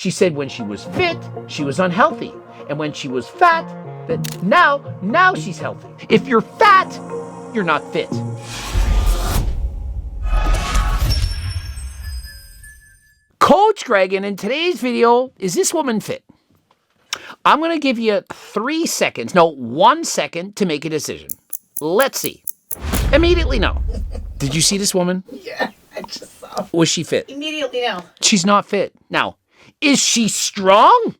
She said when she was fit, she was unhealthy. And when she was fat, that now she's healthy. If you're fat, you're not fit. Coach Greg, and in today's video, is this woman fit? I'm going to give you 3 seconds, no, 1 second to make a decision. Let's see. Immediately no. Did you see this woman? Yeah, I just saw. Was she fit? Immediately no. She's not fit. Now, is she strong?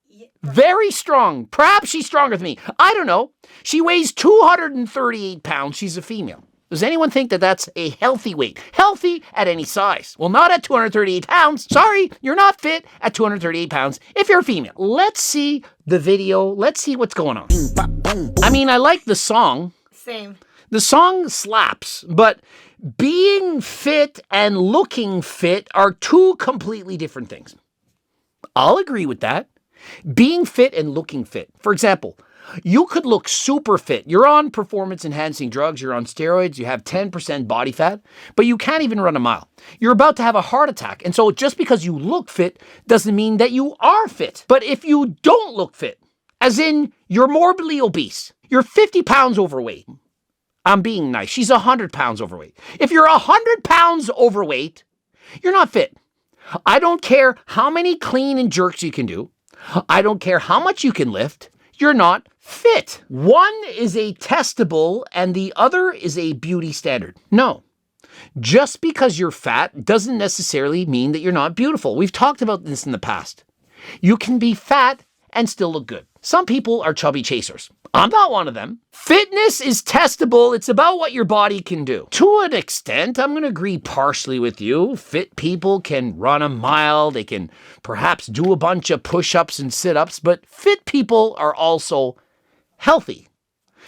Yeah. Very strong. Perhaps she's stronger than me. I don't know. She weighs 238 pounds. She's a female. Does anyone think that that's a healthy weight? Healthy at any size. Well, not at 238 pounds. Sorry, you're not fit at 238 pounds if you're a female. Let's see the video. Let's see what's going on. I mean, I like the song. Same. The song slaps, but being fit and looking fit are two completely different things. I'll agree with that. Being fit and looking fit. For example, you could look super fit. You're on performance-enhancing drugs, you're on steroids, you have 10% body fat, but you can't even run a mile. You're about to have a heart attack, and so just because you look fit doesn't mean that you are fit. But if you don't look fit, as in you're morbidly obese, you're 50 pounds overweight. I'm being nice. She's 100 pounds overweight. If you're 100 pounds overweight, you're not fit. I don't care how many clean and jerks you can do. I don't care how much you can lift. You're not fit. One is a testable and the other is a beauty standard. No. Just because you're fat doesn't necessarily mean that you're not beautiful. We've talked about this in the past. You can be fat and still look good. Some people are chubby chasers. I'm not one of them. Fitness is testable. It's about what your body can do. To an extent, I'm going to agree partially with you. Fit people can run a mile. They can perhaps do a bunch of push-ups and sit-ups, but fit people are also healthy.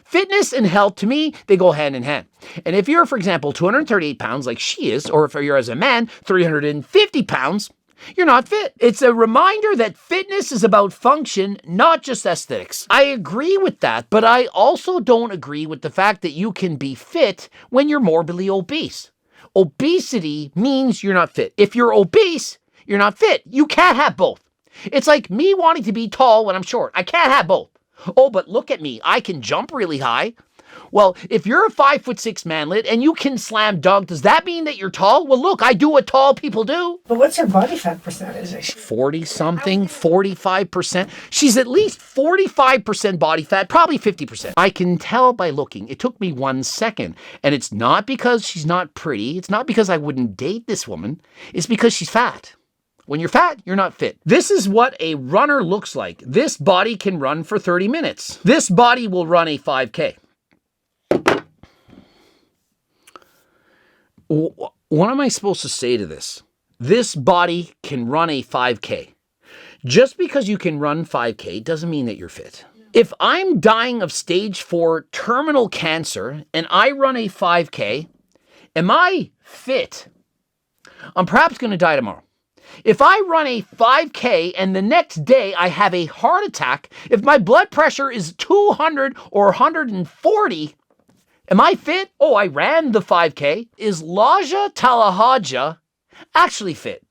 Fitness and health, to me, they go hand in hand. And if you're, for example, 238 pounds like she is, or if you're as a man, 350 pounds, you're not fit. It's a reminder that fitness is about function, not just aesthetics. I agree with that, but I also don't agree with the fact that you can be fit when you're morbidly obese. Obesity means you're not fit. If you're obese, you're not fit. You can't have both. It's like me wanting to be tall when I'm short. I can't have both. Oh, but look at me. I can jump really high. Well, if you're a 5'6" manlet and you can slam dunk, does that mean that you're tall? Well, look, I do what tall people do. But what's her body fat percentage? 40 something, 45%. She's at least 45% body fat, probably 50%. I can tell by looking. It took me 1 second. And it's not because she's not pretty. It's not because I wouldn't date this woman. It's because she's fat. When you're fat, you're not fit. This is what a runner looks like. This body can run for 30 minutes. This body will run a 5K. What am I supposed to say to this? This body can run a 5K. Just because you can run 5K doesn't mean that you're fit. If I'm dying of stage 4 terminal cancer and I run a 5K, am I fit? I'm perhaps going to die tomorrow. If I run a 5K and the next day I have a heart attack, if my blood pressure is 200 or 140, am I fit? Oh, I ran the 5K. Is Laja Talahaja actually fit?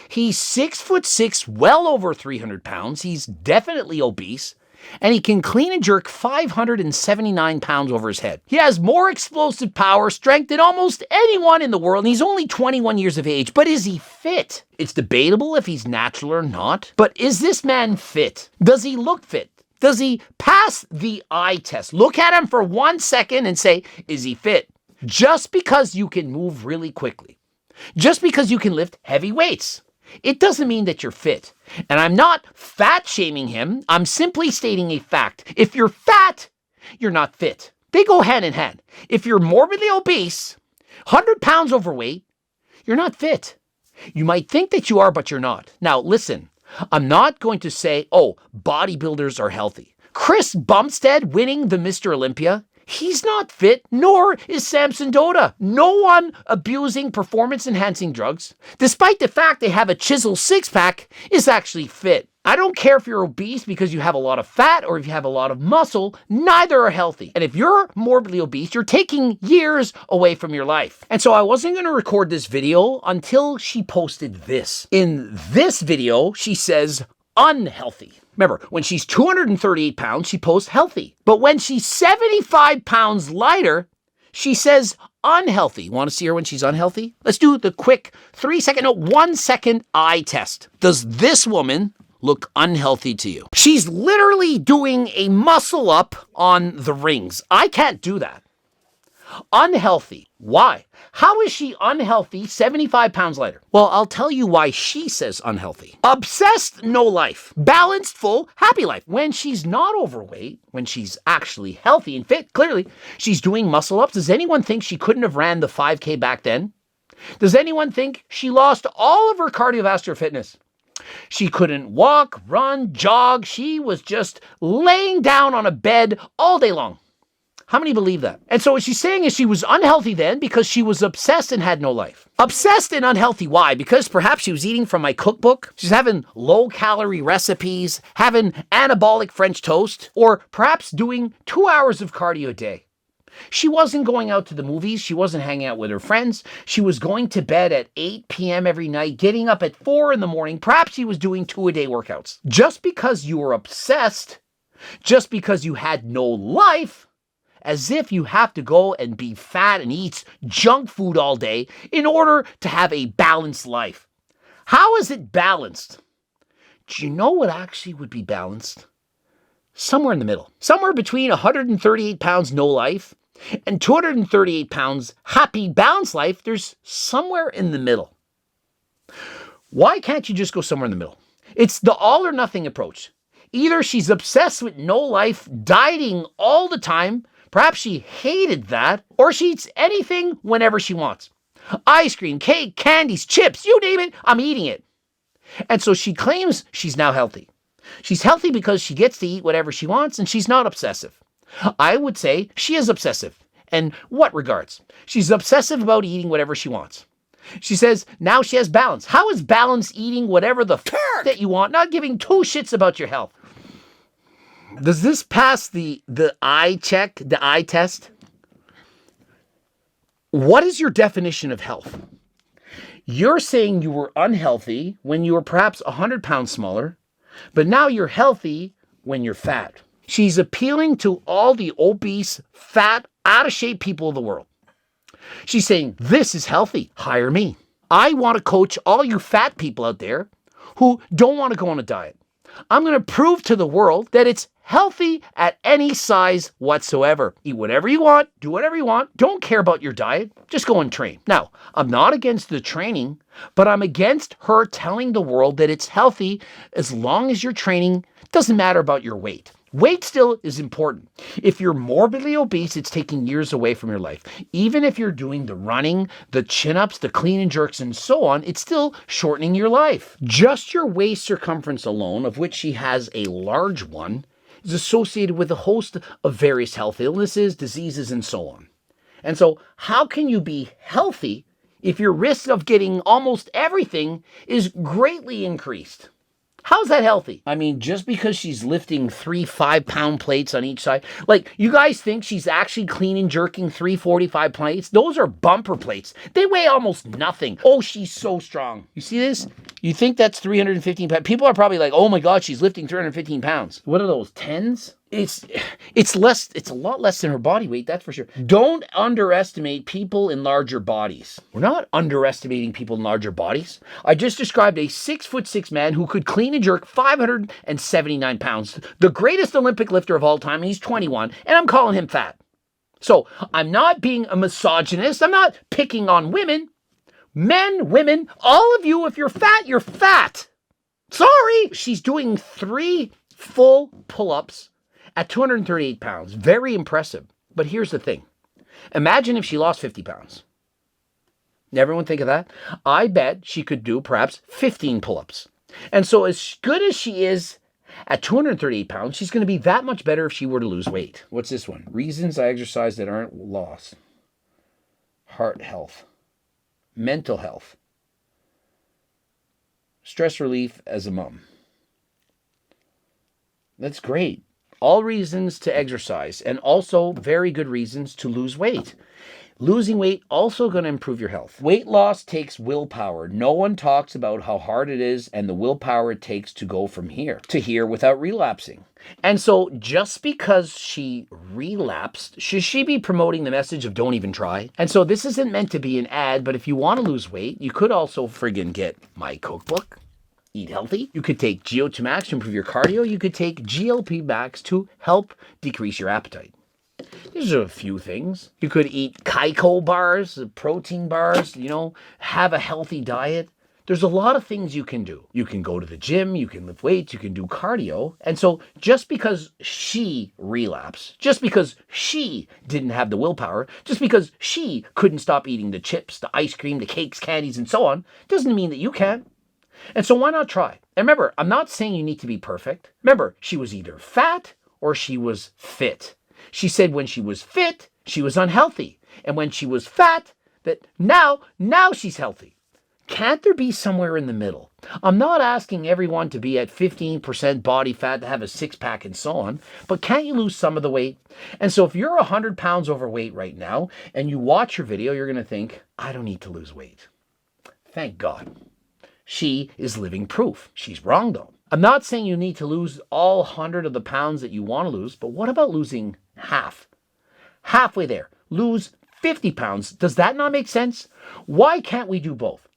He's 6'6", well over 300 pounds. He's definitely obese. And he can clean and jerk 579 pounds over his head. He has more explosive power, strength than almost anyone in the world, and he's only 21 years of age. But is he fit? It's debatable if he's natural or not. But is this man fit? Does he look fit? Does he pass the eye test? Look at him for 1 second and say, is he fit? Just because you can move really quickly, just because you can lift heavy weights, it doesn't mean that you're fit. And I'm not fat shaming him. I'm simply stating a fact. If you're fat, you're not fit. They go hand in hand. If you're morbidly obese, 100 pounds overweight, you're not fit. You might think that you are, but you're not. Now, listen. I'm not going to say, oh, bodybuilders are healthy. Chris Bumstead winning the Mr. Olympia, he's not fit, nor is Samson Dota. No one abusing performance-enhancing drugs, despite the fact they have a chiseled six-pack, is actually fit. I don't care if you're obese because you have a lot of fat or if you have a lot of muscle, neither are healthy. And if you're morbidly obese, you're taking years away from your life. And so I wasn't going to record this video until she posted this. In this video, she says unhealthy. Remember, when she's 238 pounds, she posts healthy. But when she's 75 pounds lighter, she says unhealthy. Want to see her when she's unhealthy? Let's do the quick 1 second eye test. Does this woman look unhealthy to you? She's literally doing a muscle up on the rings. I can't do that. Unhealthy. Why? How is she unhealthy 75 pounds lighter? Well, I'll tell you why she says unhealthy. Obsessed, no life. Balanced, full, happy life. When she's not overweight, when she's actually healthy and fit, clearly, she's doing muscle ups. Does anyone think she couldn't have ran the 5K back then? Does anyone think she lost all of her cardiovascular fitness? She couldn't walk, run, jog. She was just laying down on a bed all day long. How many believe that? And so what she's saying is she was unhealthy then because she was obsessed and had no life. Obsessed and unhealthy. Why? Because perhaps she was eating from my cookbook. She's having low-calorie recipes, having anabolic French toast, or perhaps doing 2 hours of cardio a day. She wasn't going out to the movies. She wasn't hanging out with her friends. She was going to bed at 8 p.m. every night, getting up at 4 in the morning. Perhaps she was doing 2-a-day workouts. Just because you were obsessed, just because you had no life, as if you have to go and be fat and eat junk food all day in order to have a balanced life. How is it balanced? Do you know what actually would be balanced? Somewhere in the middle. Somewhere between 138 pounds no life and 238 pounds happy, balanced life, there's somewhere in the middle. Why can't you just go somewhere in the middle? It's the all or nothing approach. Either she's obsessed with no life, dieting all the time, perhaps she hated that, or she eats anything whenever she wants. Ice cream, cake, candies, chips, you name it, I'm eating it. And so she claims she's now healthy. She's healthy because she gets to eat whatever she wants and she's not obsessive. I would say she is obsessive. And what regards? She's obsessive about eating whatever she wants. She says now she has balance. How is balance eating whatever the that you want, not giving 2 shits about your health? Does this pass the eye check, the eye test? What is your definition of health? You're saying you were unhealthy when you were perhaps 100 pounds smaller, but now you're healthy when you're fat. She's appealing to all the obese, fat, out of shape people of the world. She's saying, this is healthy. Hire me. I want to coach all you fat people out there who don't want to go on a diet. I'm going to prove to the world that it's healthy at any size whatsoever. Eat whatever you want, do whatever you want. Don't care about your diet. Just go and train. Now, I'm not against the training, but I'm against her telling the world that it's healthy as long as you're training. It doesn't matter about your weight. Weight still is important. If you're morbidly obese, it's taking years away from your life. Even if you're doing the running, the chin-ups, the clean and jerks, and so on, it's still shortening your life. Just your waist circumference alone, of which she has a large one, is associated with a host of various health illnesses, diseases, and so on. And so how can you be healthy if your risk of getting almost everything is greatly increased? How's that healthy? I mean, just because she's lifting 3 5-pound plates on each side, like, you guys think she's actually clean and jerking 3 45 plates? Those are bumper plates. They weigh almost nothing. Oh, she's so strong. You see this? You think that's 315 pounds? People are probably like, oh my God, she's lifting 315 pounds. What are those, 10s? It's less, it's a lot less than her body weight, that's for sure. Don't underestimate people in larger bodies. We're not underestimating people in larger bodies. I just described a 6'6" man who could clean and jerk 579 pounds, the greatest Olympic lifter of all time, and he's 21, and I'm calling him fat. So I'm not being a misogynist. I'm not picking on women. Men, women, all of you, if you're fat, you're fat. Sorry. She's doing 3 full pull-ups at 238 pounds. Very impressive. But here's the thing. Imagine if she lost 50 pounds. Everyone think of that? I bet she could do perhaps 15 pull-ups. And so as good as she is at 238 pounds, she's going to be that much better if she were to lose weight. What's this one? Reasons I exercise that aren't lost. Heart health. Mental health. Stress relief as a mom. That's great. All reasons to exercise and also very good reasons to lose weight. Losing weight also going to improve your health. Weight loss takes willpower. No one talks about how hard it is and the willpower it takes to go from here to here without relapsing. And so just because she relapsed, should she be promoting the message of don't even try? And so this isn't meant to be an ad, but if you want to lose weight, you could also friggin' get my cookbook. Eat healthy. You could take GO2 Max to improve your cardio. You could take GLP Max to help decrease your appetite. These are a few things. You could eat Kaiko bars, protein bars, have a healthy diet. There's a lot of things you can do. You can go to the gym, you can lift weights, you can do cardio. And so just because she relapsed, just because she didn't have the willpower, just because she couldn't stop eating the chips, the ice cream, the cakes, candies, and so on, doesn't mean that you can't. And so why not try? And remember, I'm not saying you need to be perfect. Remember, she was either fat or she was fit. She said when she was fit, she was unhealthy. And when she was fat, that now she's healthy. Can't there be somewhere in the middle? I'm not asking everyone to be at 15% body fat, to have a six-pack and so on, but can't you lose some of the weight? And so if you're 100 pounds overweight right now and you watch your video, you're going to think, I don't need to lose weight. Thank God. She is living proof. She's wrong though. I'm not saying you need to lose all 100 of the pounds that you want to lose, but what about losing half? Halfway there. Lose 50 pounds. Does that not make sense? Why can't we do both?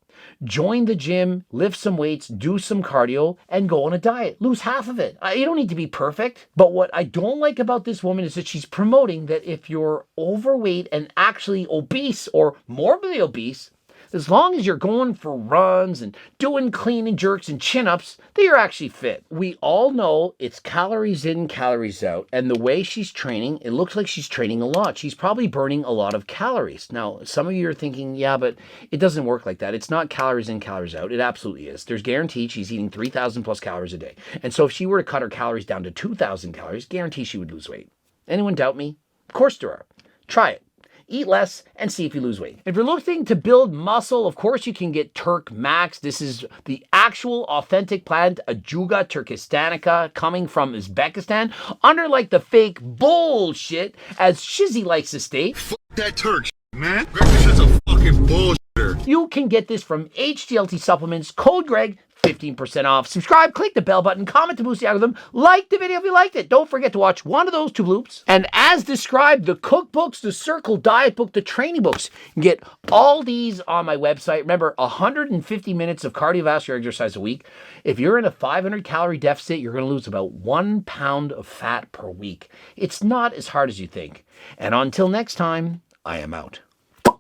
Join the gym, lift some weights, do some cardio, and go on a diet. Lose half of it. You don't need to be perfect. But what I don't like about this woman is that she's promoting that if you're overweight and actually obese or morbidly obese, as long as you're going for runs and doing clean and jerks and chin-ups, that you're actually fit. We all know it's calories in, calories out. And the way she's training, it looks like she's training a lot. She's probably burning a lot of calories. Now, some of you are thinking, yeah, but it doesn't work like that. It's not calories in, calories out. It absolutely is. There's guaranteed she's eating 3,000 plus calories a day. And so if she were to cut her calories down to 2,000 calories, guarantee she would lose weight. Anyone doubt me? Of course there are. Try it. Eat less and see if you lose weight. If you're looking to build muscle, of course you can get Turk Max. This is the actual authentic plant, Ajuga turkistanica, coming from Uzbekistan, under like the fake bullshit, as Shizzy likes to state. Fuck that Turk man. Greg, this shit's a fucking bullshitter. You can get this from HDLT Supplements, code Greg, 15% off. Subscribe, click the bell button, comment to boost the algorithm, like the video if you liked it. Don't forget to watch one of those two loops. And as described, the cookbooks, the Circle Diet book, the training books. You can get all these on my website. Remember, 150 minutes of cardiovascular exercise a week. If you're in a 500 calorie deficit, you're going to lose about 1 pound of fat per week. It's not as hard as you think. And until next time, I am out.